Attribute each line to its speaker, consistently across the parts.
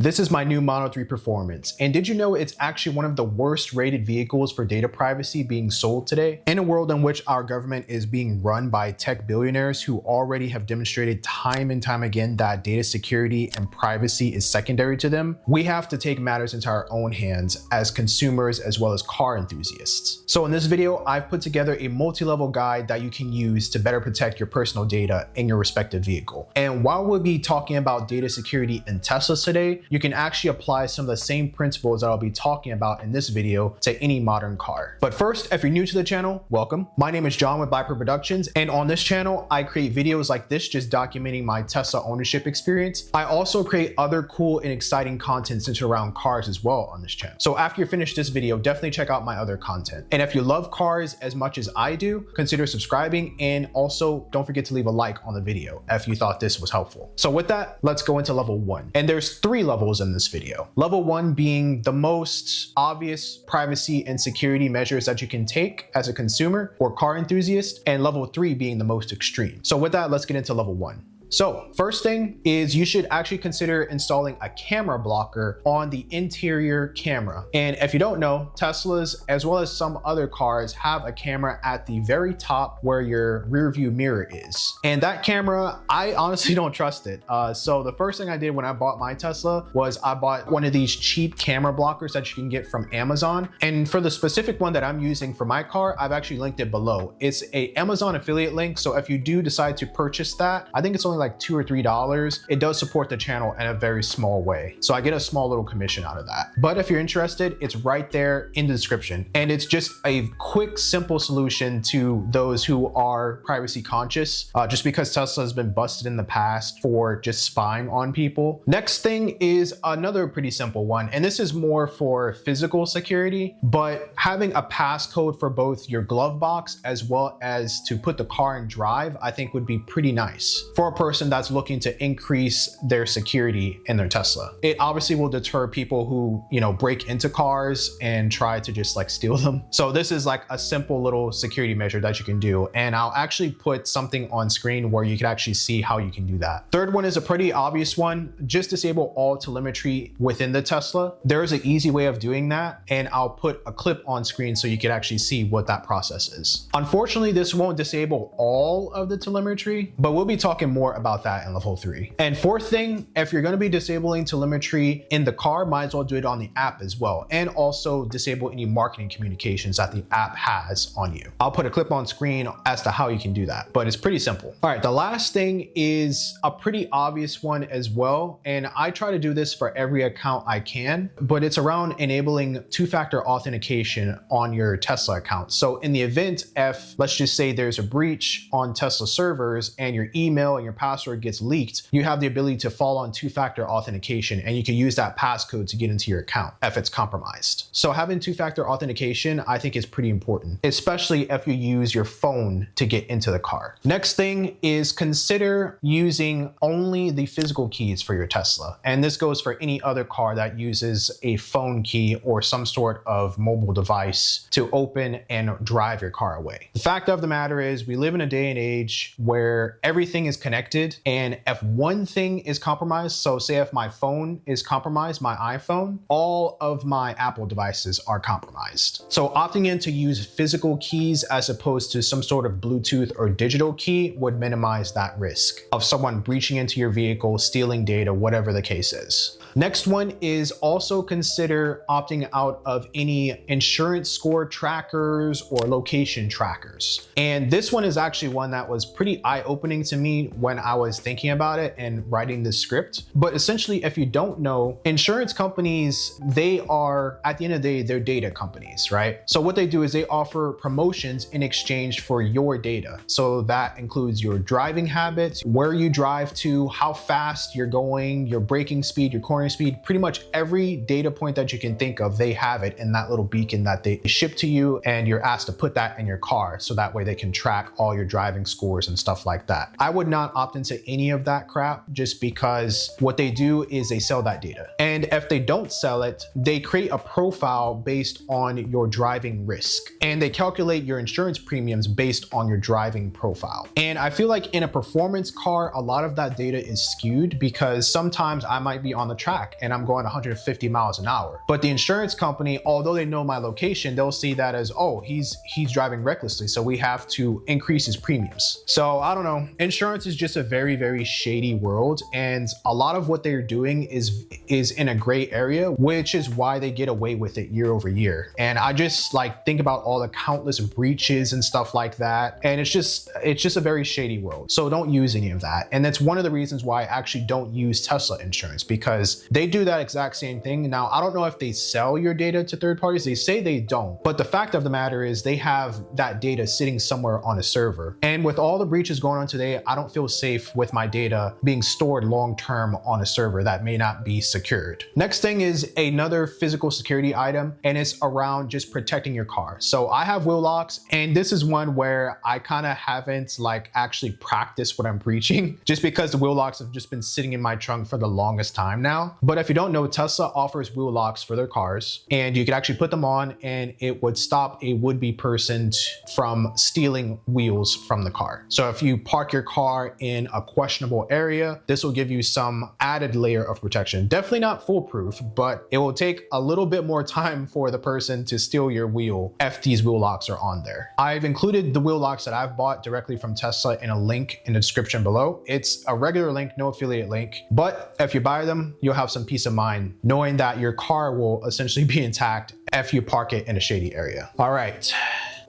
Speaker 1: This is my new Model 3 Performance, and did you know it's actually one of the worst rated vehicles for data privacy being sold today? In a world in which our government is being run by tech billionaires who already have demonstrated time and time again that data security and privacy is secondary to them, we have to take matters into our own hands as consumers as well as car enthusiasts. So in this video, I've put together a multi-level guide that you can use to better protect your personal data in your respective vehicle. And while we'll be talking about data security in Teslas today, you can actually apply some of the same principles that I'll be talking about in this video to any modern car. But first, if you're new to the channel, welcome. My name is John with Blackbird Productions, and on this channel, I create videos like this just documenting my Tesla ownership experience. I also create other cool and exciting content centered around cars as well on this channel. So after you finish this video, definitely check out my other content. And if you love cars as much as I do, consider subscribing, and also don't forget to leave a like on the video if you thought this was helpful. So with that, let's go into level 1. And there's 3 levels in this video. Level 1 being the most obvious privacy and security measures that you can take as a consumer or car enthusiast, and level 3 being the most extreme. So with that, let's get into level 1. So first thing is you should actually consider installing a camera blocker on the interior camera. And if you don't know, Teslas, as well as some other cars, have a camera at the very top where your rear view mirror is. And that camera, I honestly don't trust it. So the first thing I did when I bought my Tesla was I bought one of these cheap camera blockers that you can get from Amazon. And for the specific one that I'm using for my car, I've actually linked it below. It's a Amazon affiliate link. So if you do decide to purchase that, I think it's only like $2 or $3. It does support the channel in a very small way, so I get a small little commission out of that. But if you're interested, it's right there in the description, and it's just a quick, simple solution to those who are privacy conscious, just because Tesla has been busted in the past for just spying on people. Next thing is another pretty simple one, and this is more for physical security, but having a passcode for both your glove box as well as to put the car in drive, I think would be pretty nice for a person that's looking to increase their security in their Tesla. It obviously will deter people who, break into cars and try to just like steal them. So this is like a simple little security measure that you can do. And I'll actually put something on screen where you can actually see how you can do that. Third one is a pretty obvious one. Just disable all telemetry within the Tesla. There is an easy way of doing that, and I'll put a clip on screen so you can actually see what that process is. Unfortunately, this won't disable all of the telemetry, but we'll be talking more about that in level 3. And fourth thing, if you're going to be disabling telemetry in the car, might as well do it on the app as well, and also disable any marketing communications that the app has on you. I'll put a clip on screen as to how you can do that, but it's pretty simple. All right, the last thing is a pretty obvious one as well, and I try to do this for every account I can, but it's around enabling two-factor authentication on your Tesla account. So in the event if, let's just say there's a breach on Tesla servers and your email and your password gets leaked, you have the ability to fall on two-factor authentication, and you can use that passcode to get into your account if it's compromised. So having two-factor authentication, I think, is pretty important, especially if you use your phone to get into the car. Next thing is consider using only the physical keys for your Tesla. And this goes for any other car that uses a phone key or some sort of mobile device to open and drive your car away. The fact of the matter is we live in a day and age where everything is connected, and if one thing is compromised, so say if my phone is compromised, my iPhone, all of my Apple devices are compromised. So opting in to use physical keys as opposed to some sort of Bluetooth or digital key would minimize that risk of someone breaching into your vehicle, stealing data, whatever the case is. Next one is also consider opting out of any insurance score trackers or location trackers. And this one is actually one that was pretty eye-opening to me when I was thinking about it and writing this script. But essentially, if you don't know, insurance companies, they are, at the end of the day, they're data companies, right? So what they do is they offer promotions in exchange for your data. So that includes your driving habits, where you drive to, how fast you're going, your braking speed, your cornering speed, pretty much every data point that you can think of, they have it in that little beacon that they ship to you, and you're asked to put that in your car so that way they can track all your driving scores and stuff like that. I would not opt into any of that crap just because what they do is they sell that data. And if they don't sell it, they create a profile based on your driving risk, and they calculate your insurance premiums based on your driving profile. And I feel like in a performance car, a lot of that data is skewed because sometimes I might be on the track track and I'm going 150 miles an hour. But the insurance company, although they know my location, they'll see that as, oh, he's driving recklessly, so we have to increase his premiums. So I don't know. Insurance is just a very, very shady world, and a lot of what they're doing is in a gray area, which is why they get away with it year over year. And I just like think about all the countless breaches and stuff like that, and it's just a very shady world. So don't use any of that. And that's one of the reasons why I actually don't use Tesla insurance, because they do that exact same thing. Now, I don't know if they sell your data to third parties. They say they don't, but the fact of the matter is they have that data sitting somewhere on a server. And with all the breaches going on today, I don't feel safe with my data being stored long-term on a server that may not be secured. Next thing is another physical security item, and it's around just protecting your car. So I have wheel locks, and this is one where I kind of haven't like actually practiced what I'm preaching, just because the wheel locks have just been sitting in my trunk for the longest time now. But if you don't know, Tesla offers wheel locks for their cars, and you could actually put them on and it would stop a would-be person from stealing wheels from the car. So if you park your car in a questionable area, this will give you some added layer of protection. Definitely not foolproof, but it will take a little bit more time for the person to steal your wheel if these wheel locks are on there. I've included the wheel locks that I've bought directly from Tesla in a link in the description below. It's a regular link, no affiliate link, but if you buy them, you'll have some peace of mind knowing that your car will essentially be intact if you park it in a shady area. All right.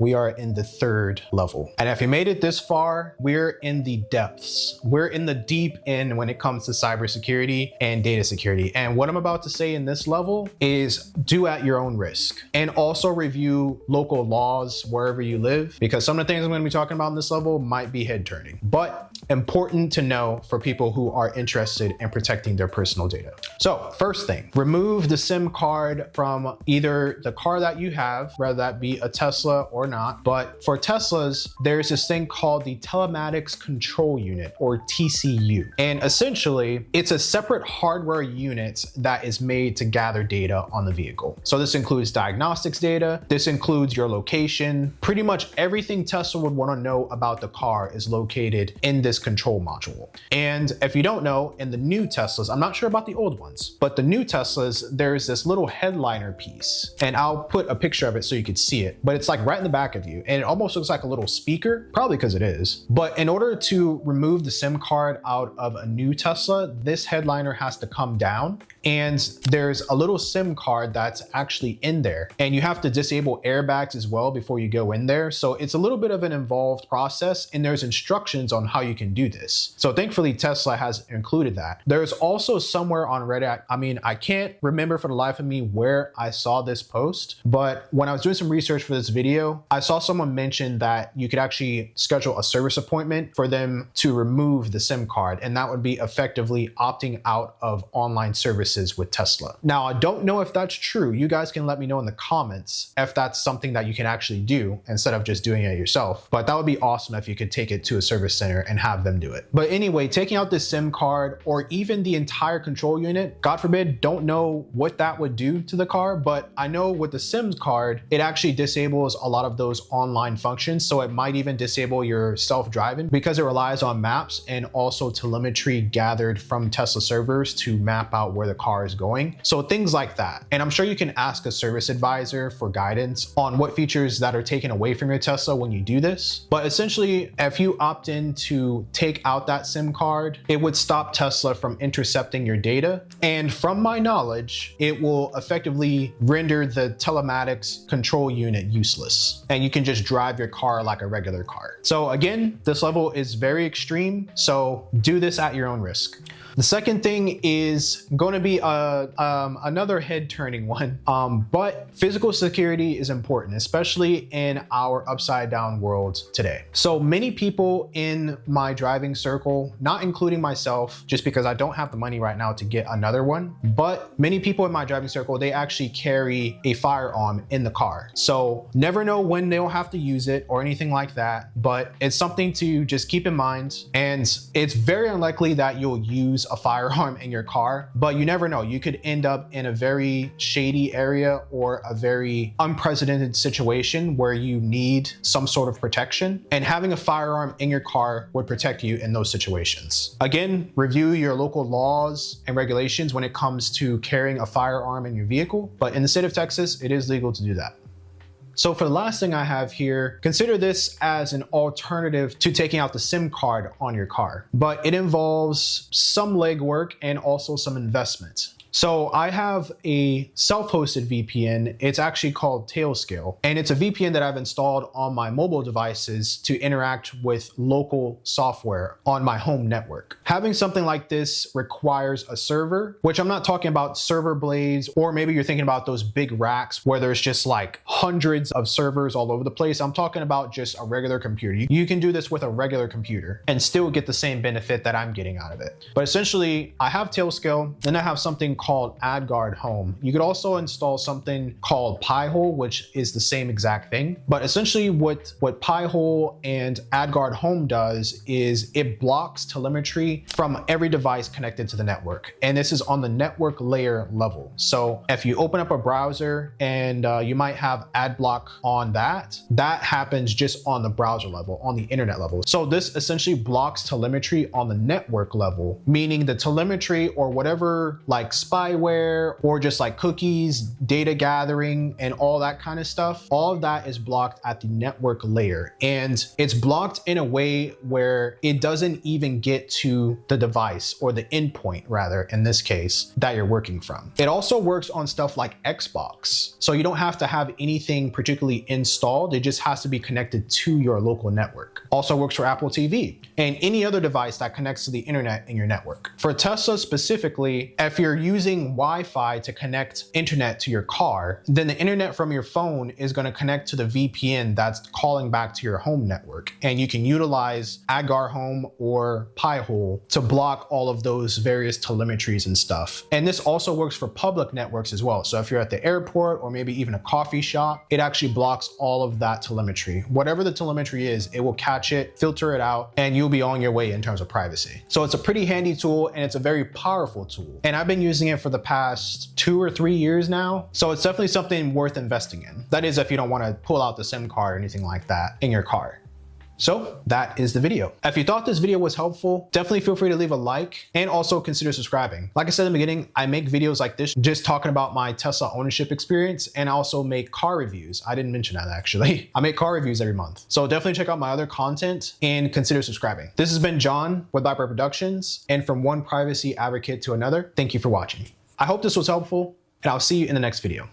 Speaker 1: We are in the third level. And if you made it this far, we're in the depths. We're in the deep end when it comes to cybersecurity and data security. And what I'm about to say in this level is do at your own risk, and also review local laws wherever you live, because some of the things I'm going to be talking about in this level might be head turning, but important to know for people who are interested in protecting their personal data. So first thing, remove the SIM card from either the car that you have, whether that be a Tesla or not. But for Teslas, there's this thing called the Telematics Control Unit, or TCU. And essentially, it's a separate hardware unit that is made to gather data on the vehicle. So this includes diagnostics data, this includes your location. Pretty much everything Tesla would want to know about the car is located in this control module. And if you don't know, in the new Teslas, I'm not sure about the old ones, but the new Teslas, there's this little headliner piece, and I'll put a picture of it so you could see it, but it's like right in the back of you, and it almost looks like a little speaker, probably because it is. But in order to remove the SIM card out of a new Tesla, this headliner has to come down, and there's a little SIM card that's actually in there, and you have to disable airbags as well before you go in there. So it's a little bit of an involved process, and there's instructions on how you can do this. So thankfully Tesla has included that. There's also somewhere on Reddit, I mean, I can't remember for the life of me where I saw this post, but when I was doing some research for this video, I saw someone mention that you could actually schedule a service appointment for them to remove the SIM card, and that would be effectively opting out of online services with Tesla. Now, I don't know if that's true. You guys can let me know in the comments if that's something that you can actually do instead of just doing it yourself. But that would be awesome if you could take it to a service center and have them do it. But anyway, taking out the SIM card or even the entire control unit, God forbid, don't know what that would do to the car, but I know with the SIM card, it actually disables a lot of those online functions. So it might even disable your self-driving because it relies on maps and also telemetry gathered from Tesla servers to map out where the car is going. So things like that. And I'm sure you can ask a service advisor for guidance on what features that are taken away from your Tesla when you do this. But essentially, if you opt in to take out that SIM card, it would stop Tesla from intercepting your data. And from my knowledge, it will effectively render the telematics control unit useless, and you can just drive your car like a regular car. So again, this level is very extreme, so do this at your own risk. The second thing is going to be another head-turning one, but physical security is important, especially in our upside-down world today. So many people in my driving circle, not including myself, just because I don't have the money right now to get another one, but many people in my driving circle, they actually carry a firearm in the car. So never know when they'll have to use it or anything like that, but it's something to just keep in mind. And it's very unlikely that you'll use a firearm in your car, but you never know. You could end up in a very shady area or a very unprecedented situation where you need some sort of protection, and having a firearm in your car would protect you in those situations. Again, review your local laws and regulations when it comes to carrying a firearm in your vehicle, but in the state of Texas, it is legal to do that. So for the last thing I have here, consider this as an alternative to taking out the SIM card on your car, but it involves some legwork and also some investment. So I have a self-hosted VPN. It's actually called Tailscale, and it's a VPN that I've installed on my mobile devices to interact with local software on my home network. Having something like this requires a server, which I'm not talking about server blades, or maybe you're thinking about those big racks where there's just like hundreds of servers all over the place. I'm talking about just a regular computer. You can do this with a regular computer and still get the same benefit that I'm getting out of it. But essentially, I have Tailscale, and I have something called AdGuard Home. You could also install something called Pi-hole, which is the same exact thing. But essentially what Pi-hole and AdGuard Home does is it blocks telemetry from every device connected to the network. And this is on the network layer level. So if you open up a browser and you might have ad block on that happens just on the browser level, on the internet level. So this essentially blocks telemetry on the network level, meaning the telemetry or whatever like spyware or just like cookies, data gathering, and all that kind of stuff, all of that is blocked at the network layer. And it's blocked in a way where it doesn't even get to the device, or the endpoint rather, in this case, that you're working from. It also works on stuff like Xbox. So you don't have to have anything particularly installed. It just has to be connected to your local network. Also works for Apple TV and any other device that connects to the internet in your network. For Tesla specifically, if you're using Wi-Fi to connect internet to your car, then the internet from your phone is going to connect to the VPN that's calling back to your home network. And you can utilize AdGuard Home or Pi-hole to block all of those various telemetries and stuff. And this also works for public networks as well. So if you're at the airport or maybe even a coffee shop, it actually blocks all of that telemetry. Whatever the telemetry is, it will catch it, filter it out, and you'll be on your way in terms of privacy. So it's a pretty handy tool, and it's a very powerful tool. And I've been using it for the past 2 or 3 years now. So it's definitely something worth investing in. That is if you don't want to pull out the SIM card or anything like that in your car. So that is the video. If you thought this video was helpful, definitely feel free to leave a like and also consider subscribing. Like I said in the beginning, I make videos like this just talking about my Tesla ownership experience, and I also make car reviews. I didn't mention that actually. I make car reviews every month. So definitely check out my other content and consider subscribing. This has been John with Blackbird Productions, and from one privacy advocate to another, thank you for watching. I hope this was helpful, and I'll see you in the next video.